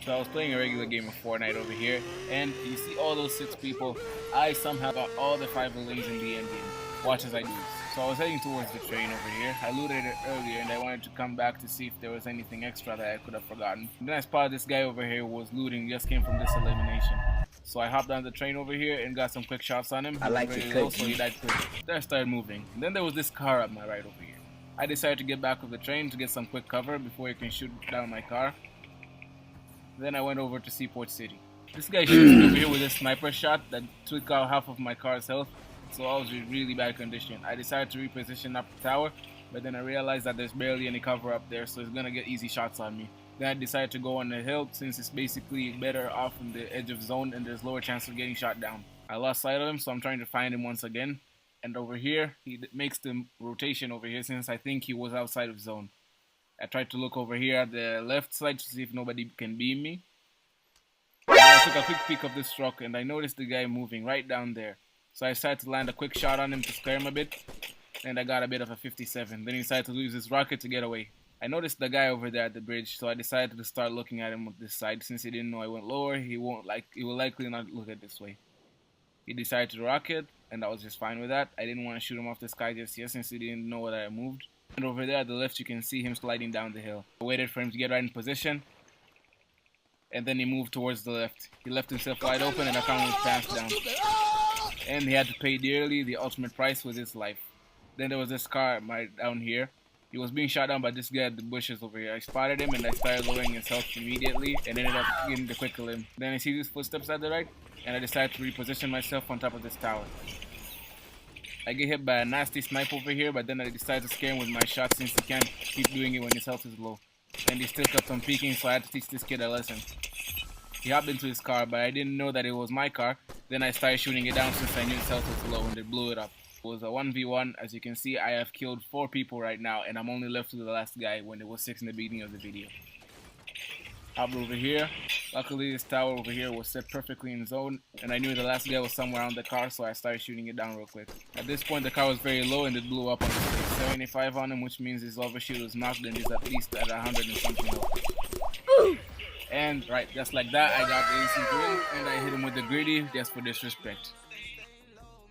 So I was playing a regular game of Fortnite over here, and you see all those 6 people. I somehow got all the 5 lanes in the end game. Watch as I do. So I was heading towards the train over here. I looted it earlier, and I wanted to come back to see if there was anything extra that I could have forgotten. And then I spotted this guy over here who was looting, just came from this elimination. So I hopped on the train over here and got some quick shots on him. I like to cook. So he died quick. Then I started moving. And then there was this car up my right over here. I decided to get back with the train to get some quick cover before he can shoot down my car. Then I went over to Seaport City. This guy shoots me over here with a sniper shot that took out half of my car's health, so I was in really bad condition. I decided to reposition up the tower, but then I realized that there's barely any cover up there, so it's gonna get easy shots on me. Then I decided to go on the hill since it's basically better off on the edge of zone and there's lower chance of getting shot down. I lost sight of him, so I'm trying to find him once again. And over here, he makes the rotation over here since I think he was outside of zone. I tried to look over here at the left side to see if nobody can beam me. I took a quick peek of this truck and I noticed the guy moving right down there. So I decided to land a quick shot on him to scare him a bit. And I got a bit of a 57. Then he decided to use his rocket to get away. I noticed the guy over there at the bridge, so I decided to start looking at him on this side. Since he didn't know I went lower, he will likely not look at this way. He decided to rocket, and I was just fine with that. I didn't want to shoot him off the sky just yet since he didn't know that I moved. And over there at the left, you can see him sliding down the hill. I waited for him to get right in position, and then he moved towards the left. He left himself wide open, and I found him passed down. And he had to pay dearly the ultimate price with his life. Then there was this car right down here. He was being shot down by this guy at the bushes over here. I spotted him, and I started lowering his health immediately, and ended up getting the quick kill him. Then I see these footsteps at the right, and I decided to reposition myself on top of this tower. I get hit by a nasty snipe over here, but then I decided to scare him with my shot since he can't keep doing it when his health is low. And he still kept on peeking, so I had to teach this kid a lesson. He hopped into his car, but I didn't know that it was my car. Then I started shooting it down since I knew his health was low, and it blew it up. It was a 1v1. As you can see, I have killed 4 people right now, and I'm only left with the last guy when it was 6 in the beginning of the video. Hopped over here. Luckily, this tower over here was set perfectly in zone, and I knew the last guy was somewhere on the car, so I started shooting it down real quick. At this point, the car was very low, and it blew up on the 75 on him, which means his overshoot was knocked, and he's at least at 100 and something health. And right, just like that, I got the AC win, and I hit him with the greedy just for disrespect.